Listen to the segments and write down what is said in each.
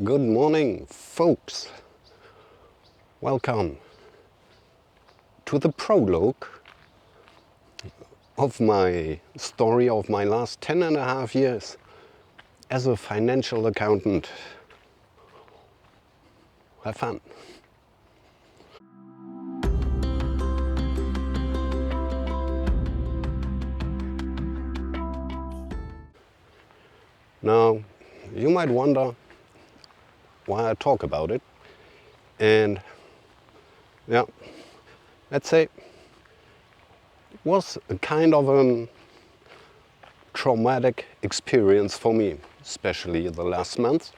Good morning, folks. Welcome to the prologue of my story of my last 10.5 years as a financial accountant. Have fun. Now, you might wonder why I talk about it. And yeah, let's say it was a kind of a traumatic experience for me, especially the last month.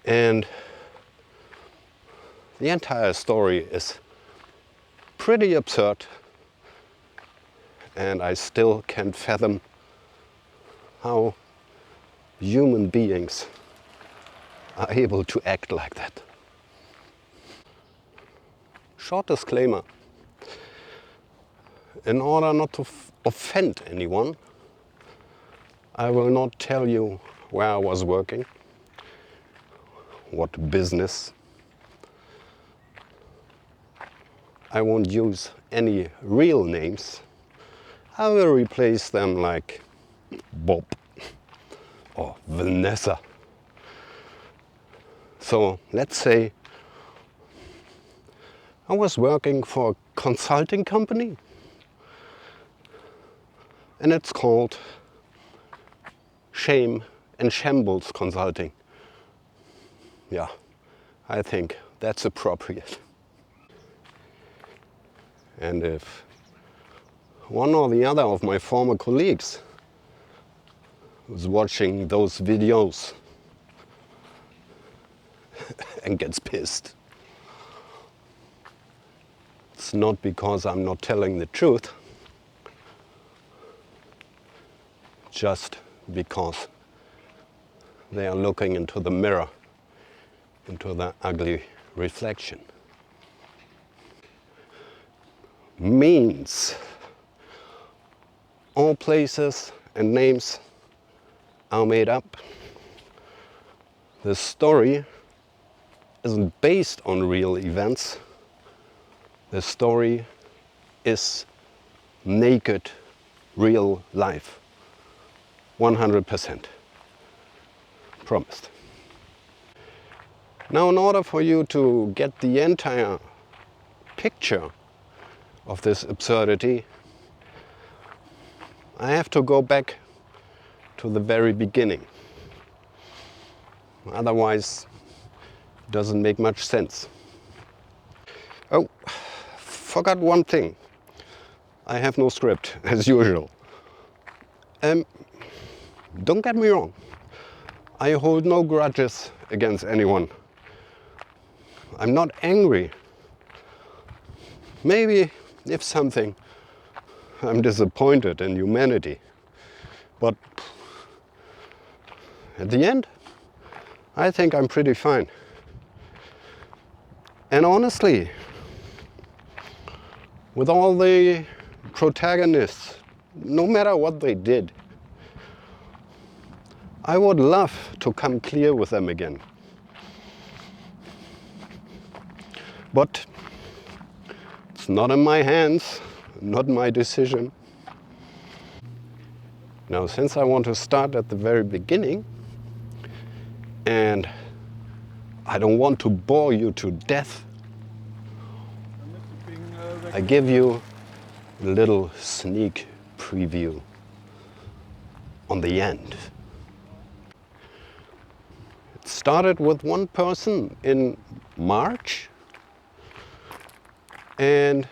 And the entire story is pretty absurd, and I still can't fathom how human beings are able to act like that. Short disclaimer. In order not to offend anyone, I will not tell you where I was working, what business. I won't use any real names. I will replace them like Bob or Vanessa. So let's say I was working for a consulting company, and it's called Shambles Consulting. Yeah, I think that's appropriate. And if one or the other of my former colleagues was watching those videos and gets pissed, it's not because I'm not telling the truth, just because they are looking into the mirror, into the ugly reflection. Means all places and names are made up. The story isn't based on real events. The story is naked, real life. 100%. Promised. Now, in order for you to get the entire picture of this absurdity, I have to go back to the very beginning. Otherwise, it doesn't make much sense. Oh, forgot one thing. I have no script, as usual. Don't get me wrong. I hold no grudges against anyone. I'm not angry. Maybe, if something, I'm disappointed in humanity. But at the end, I think I'm pretty fine. And honestly, with all the protagonists, no matter what they did, I would love to come clear with them again. But it's not in my hands, not my decision. Now, since I want to start at the very beginning, and I don't want to bore you to death, I give you a little sneak preview on the end. It started with one person in March, and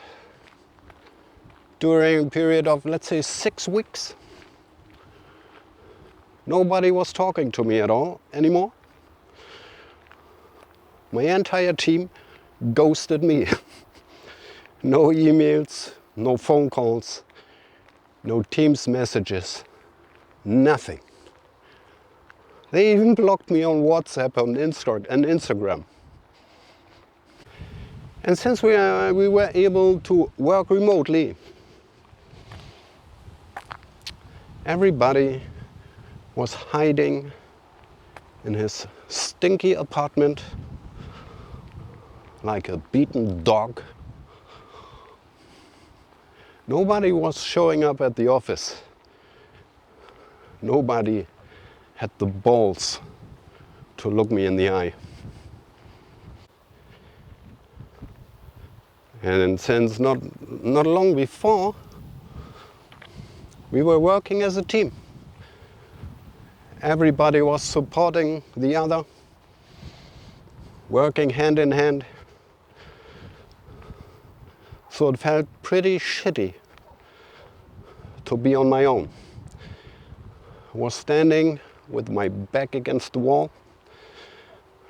during a period of, let's say, 6 weeks, nobody was talking to me at all anymore. My entire team ghosted me. No emails, no phone calls, no Teams messages, nothing. They even blocked me on WhatsApp and Instagram. And since we were able to work remotely, everybody was hiding in his stinky apartment like a beaten dog. Nobody was showing up at the office. Nobody had the balls to look me in the eye. And since not long before, we were working as a team. Everybody was supporting the other, working hand in hand. So it felt pretty shitty to be on my own. I was standing with my back against the wall,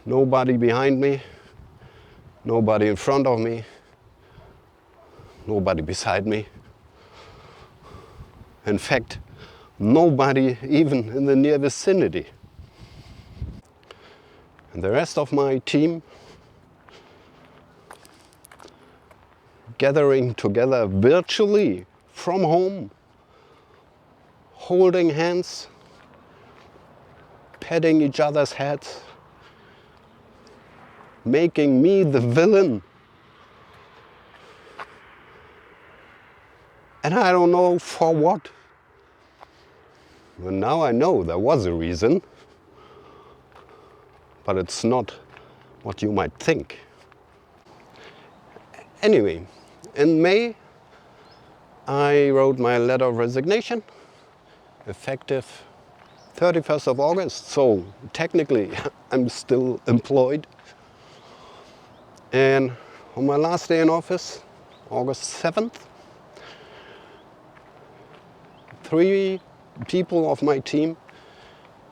nobody behind me, nobody in front of me, nobody beside me. In fact, nobody even in the near vicinity. And the rest of my team gathering together virtually from home, holding hands, patting each other's heads, making me the villain. And I don't know for what. And now I know there was a reason, but it's not what you might think. Anyway, in May, I wrote my letter of resignation, effective 31st of August, so technically I'm still employed. And on my last day in office, August 7th, 3 people of my team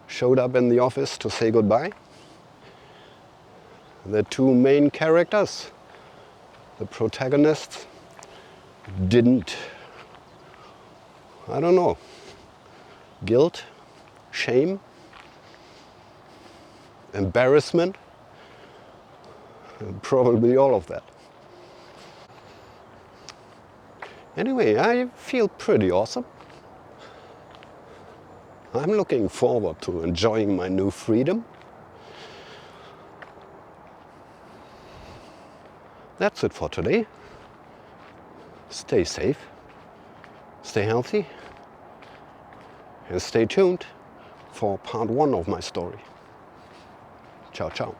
showed up in the office to say goodbye. The 2 main characters, the protagonists, didn't. I don't know. Guilt, shame, embarrassment, and probably all of that. Anyway, I feel pretty awesome. I'm looking forward to enjoying my new freedom. That's it for today. Stay safe, stay healthy, and stay tuned for part 1 of my story. Ciao, ciao.